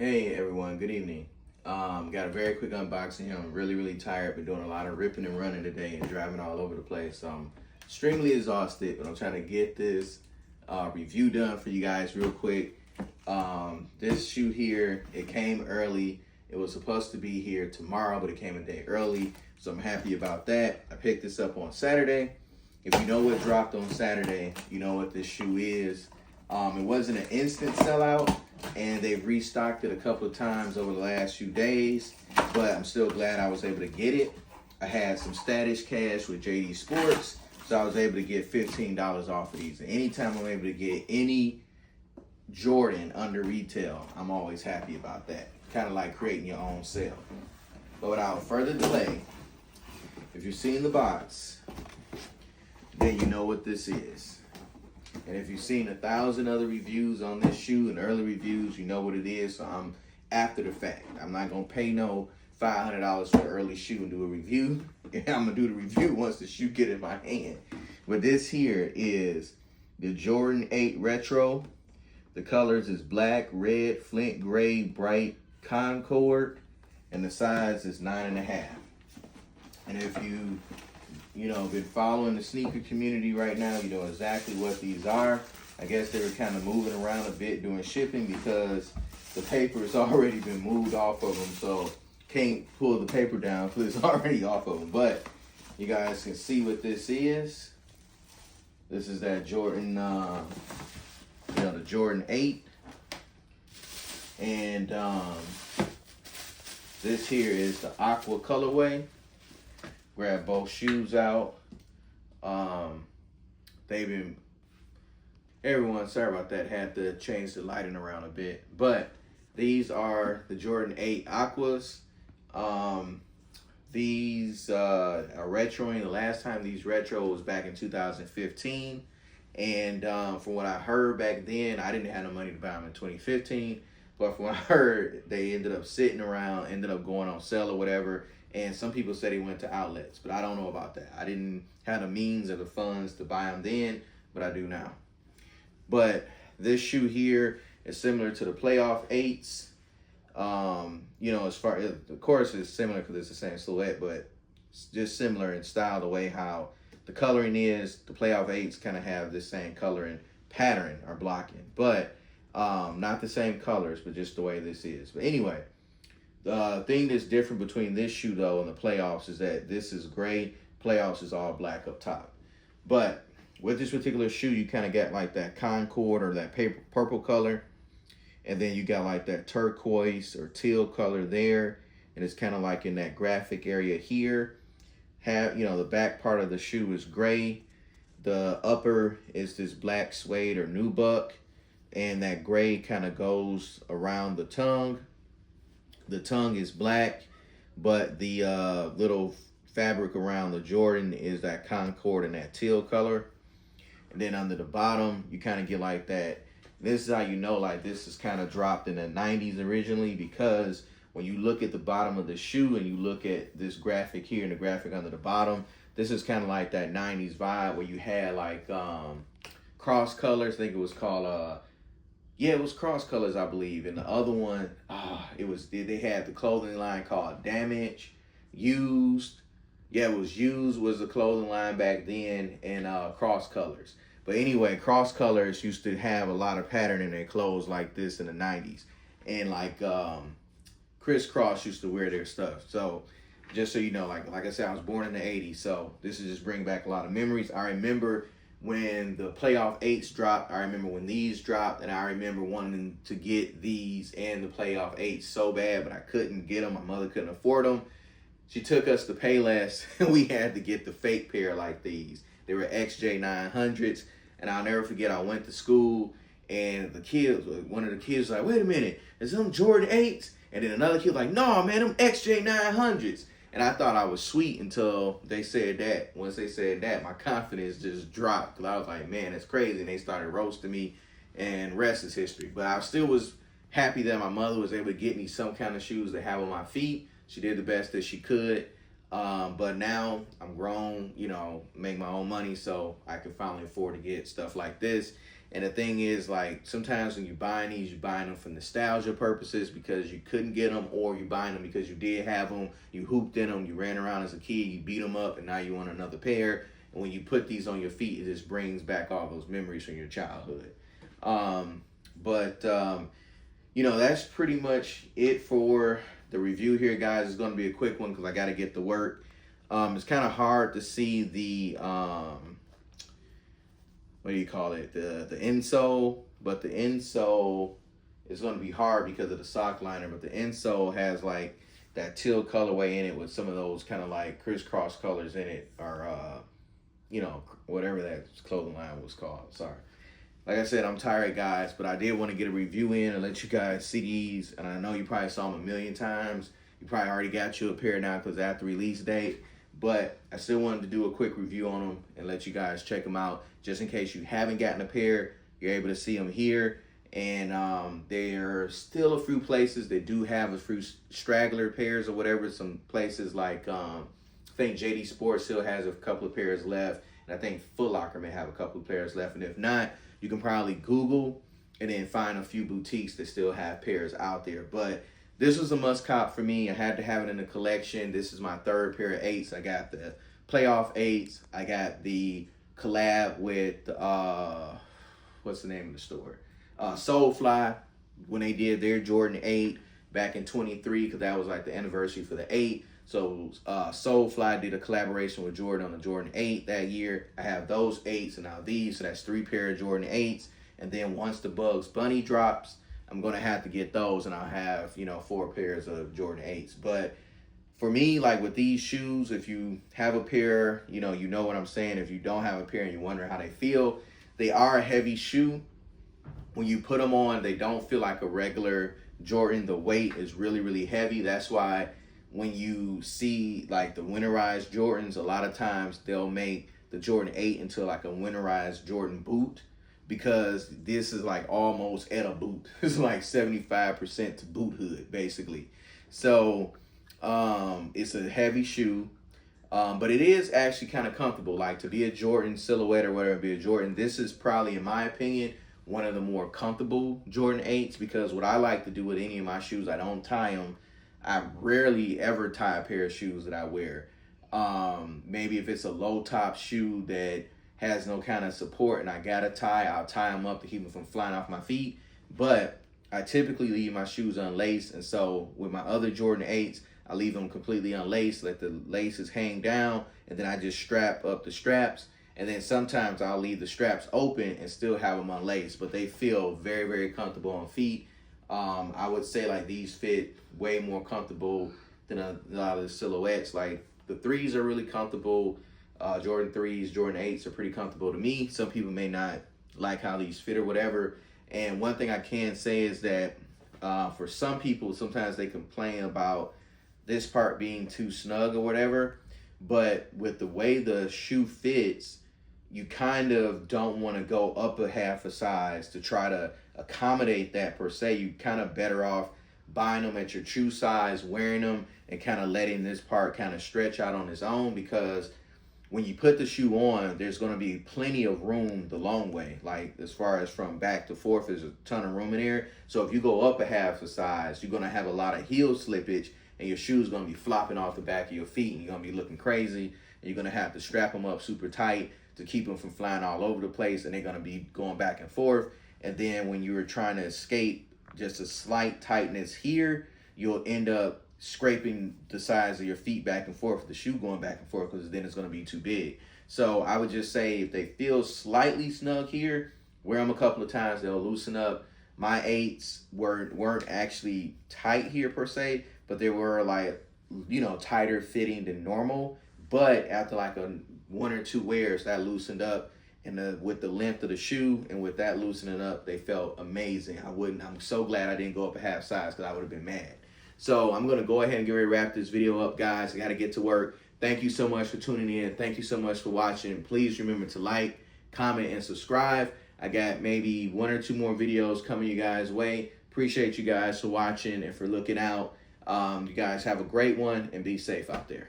Hey everyone, good evening. Got a very quick unboxing here. I'm really tired. Been doing a lot of ripping and running today and driving all over the place. So I'm extremely exhausted, but I'm trying to get this review done for you guys real quick. This shoe here, it came early. It was supposed to be here tomorrow, but it came a day early. So I'm happy about that. I picked this up on Saturday. If you know what dropped on Saturday, you know what this shoe is. It wasn't an instant sellout, and they've restocked it a couple of times over the last few days, but I'm still glad I was able to get it. I had some status cash with JD Sports, so I was able to get $15 off of these. And anytime I'm able to get any Jordan under retail, I'm always happy about that. Kind of like creating your own sale. But without further delay, if you've seen the box, then you know what this is. And if you've seen 1,000 other reviews on this shoe and early reviews, you know what it is. So I'm after the fact. I'm not going to pay no $500 for an early shoe and do a review. I'm going to do the review once the shoe get in my hand. But this here is the Jordan 8 Retro. The colors is black, red, flint gray, bright, Concord. And the size is 9.5. And if you know, been following the sneaker community right now, you know exactly what these are. I guess they were kind of moving around a bit doing shipping because the paper has already been moved off of them, so can't pull the paper down because it's already off of them. But you guys can see what this is. This is that Jordan, the Jordan 8. And this here is the Aqua colorway. Grab both shoes out. Everyone, sorry about that, had to change the lighting around a bit. But these are the Jordan 8 Aquas. These are retroing. The last time these retro was back in 2015. And from what I heard back then, I didn't have no money to buy them in 2015. But from what I heard, they ended up sitting around, ended up going on sale or whatever. And some people said he went to outlets, but I don't know about that. I didn't have the means or the funds to buy them then, but I do now. But this shoe here is similar to the playoff 8s. As far as, of course, it's similar because it's the same silhouette, but it's just similar in style, the way how the coloring is. The playoff 8s kind of have the same coloring pattern or blocking, but not the same colors, but just the way this is. But anyway, the thing that's different between this shoe, though, and the playoffs is that this is gray. Playoffs is all black up top. But with this particular shoe, you kind of got like that Concord or that purple color. And then you got like that turquoise or teal color there. And it's kind of like in that graphic area here. The back part of the shoe is gray. The upper is this black suede or nubuck. And that gray kind of goes around the tongue. The tongue is black, but the little fabric around the Jordan is that Concord and that teal color. And then under the bottom, you kind of get like that. This is how you know like this is kind of dropped in the 90s originally, because when you look at the bottom of the shoe and you look at this graphic here and the graphic under the bottom, this is kind of like that 90s vibe where you had like cross colors. I think it was called it was Cross Colors, I believe. And the other one, they had the clothing line called Damage, Used. Yeah, it was Used was the clothing line back then, and Cross Colors. But anyway, Cross Colors used to have a lot of pattern in their clothes like this in the 90s. And like Crisscross used to wear their stuff. So just so you know, like I said, I was born in the 80s. So this is just bringing back a lot of memories. I remember when the playoff 8s dropped. I remember when these dropped, and I remember wanting to get these and the playoff 8s so bad, but I couldn't get them. My mother couldn't afford them. She took us to Payless, and we had to get the fake pair like these. They were XJ900s, and I'll never forget, I went to school, and one of the kids was like, wait a minute, is them Jordan 8s? And then another kid was like, no, man, them XJ900s. And I thought I was sweet until they said that. Once they said that, my confidence just dropped. Because I was like, man, that's crazy. And they started roasting me, and rest is history. But I still was happy that my mother was able to get me some kind of shoes to have on my feet. She did the best that she could. But now I'm grown, make my own money, so I can finally afford to get stuff like this. And the thing is, like, sometimes when you're buying these, you're buying them for nostalgia purposes because you couldn't get them, or you're buying them because you did have them, you hooped in them, you ran around as a kid, you beat them up, and now you want another pair. And when you put these on your feet, it just brings back all those memories from your childhood. You know, that's pretty much it for the review here, guys. It's going to be a quick one because I got to get to work. It's kind of hard to see the, what do you call it? The insole, but the insole is going to be hard because of the sock liner, but the insole has like that teal colorway in it with some of those kind of like crisscross colors in it, or, you know, whatever that clothing line was called. Sorry. Like I said, I'm tired, guys, but I did want to get a review in and let you guys see these. And I know you probably saw them a million times. You probably already got you a pair now because after release date. But I still wanted to do a quick review on them and let you guys check them out. Just in case you haven't gotten a pair, you're able to see them here. And there are still a few places that do have a few straggler pairs or whatever. Some places like, I think JD Sports still has a couple of pairs left. And I think Foot Locker may have a couple of pairs left. And if not, you can probably Google and then find a few boutiques that still have pairs out there. But this was a must cop for me. I had to have it in the collection. This is my third pair of 8s. I got the playoff 8s. I got the collab with, what's the name of the store? Soulfly, when they did their Jordan 8 back in 23, because that was like the anniversary for the 8. So Soulfly did a collaboration with Jordan on the Jordan 8 that year. I have those 8s and now these, so that's 3 pair of Jordan 8s. And then once the Bugs Bunny drops, I'm going to have to get those, and I'll have, you know, 4 pairs of Jordan 8s. But for me, like with these shoes, if you have a pair, you know what I'm saying. If you don't have a pair and you wonder how they feel, they are a heavy shoe. When you put them on, they don't feel like a regular Jordan. The weight is really, really heavy. That's why when you see like the winterized Jordans, a lot of times they'll make the Jordan 8 into like a winterized Jordan boot, because this is like almost at a boot. It's like 75% to boot hood, basically. So it's a heavy shoe, but it is actually kind of comfortable. Like to be a Jordan silhouette or whatever, be a Jordan, this is probably, in my opinion, one of the more comfortable Jordan 8s, because what I like to do with any of my shoes, I don't tie them. I rarely ever tie a pair of shoes that I wear. Maybe if it's a low top shoe that has no kind of support and I gotta tie, I'll tie them up to keep them from flying off my feet. But I typically leave my shoes unlaced, and so with my other Jordan 8s, I leave them completely unlaced, let the laces hang down, and then I just strap up the straps. And then sometimes I'll leave the straps open and still have them unlaced, but they feel very, very comfortable on feet. I would say like these fit way more comfortable than a lot of the silhouettes. Like the 3s are really comfortable. Jordan 3s, Jordan 8s are pretty comfortable to me. Some people may not like how these fit or whatever. And one thing I can say is that for some people, sometimes they complain about this part being too snug or whatever. But with the way the shoe fits, you kind of don't want to go up a half a size to try to accommodate that per se. You kind of better off buying them at your true size, wearing them, and kind of letting this part kind of stretch out on its own, because when you put the shoe on, there's going to be plenty of room the long way. Like as far as from back to forth, there's a ton of room in there. So if you go up a half a size, you're going to have a lot of heel slippage, and your shoe's going to be flopping off the back of your feet, and you're going to be looking crazy, and you're going to have to strap them up super tight to keep them from flying all over the place, and they're going to be going back and forth. And then when you're trying to escape just a slight tightness here, you'll end up scraping the sides of your feet back and forth, the shoe going back and forth, because then it's going to be too big. So I would just say if they feel slightly snug here, wear them a couple of times, they'll loosen up. My 8s weren't actually tight here per se, but they were like, you know, tighter fitting than normal. But after like one or two wears, that loosened up, and with the length of the shoe and with that loosening up, they felt amazing. I'm so glad I didn't go up a half size, because I would have been mad. So I'm going to go ahead and get ready to wrap this video up, guys. I got to get to work. Thank you so much for tuning in. Thank you so much for watching. Please remember to like, comment, and subscribe. I got maybe 1 or 2 more videos coming you guys' way. Appreciate you guys for watching and for looking out. You guys have a great one, and be safe out there.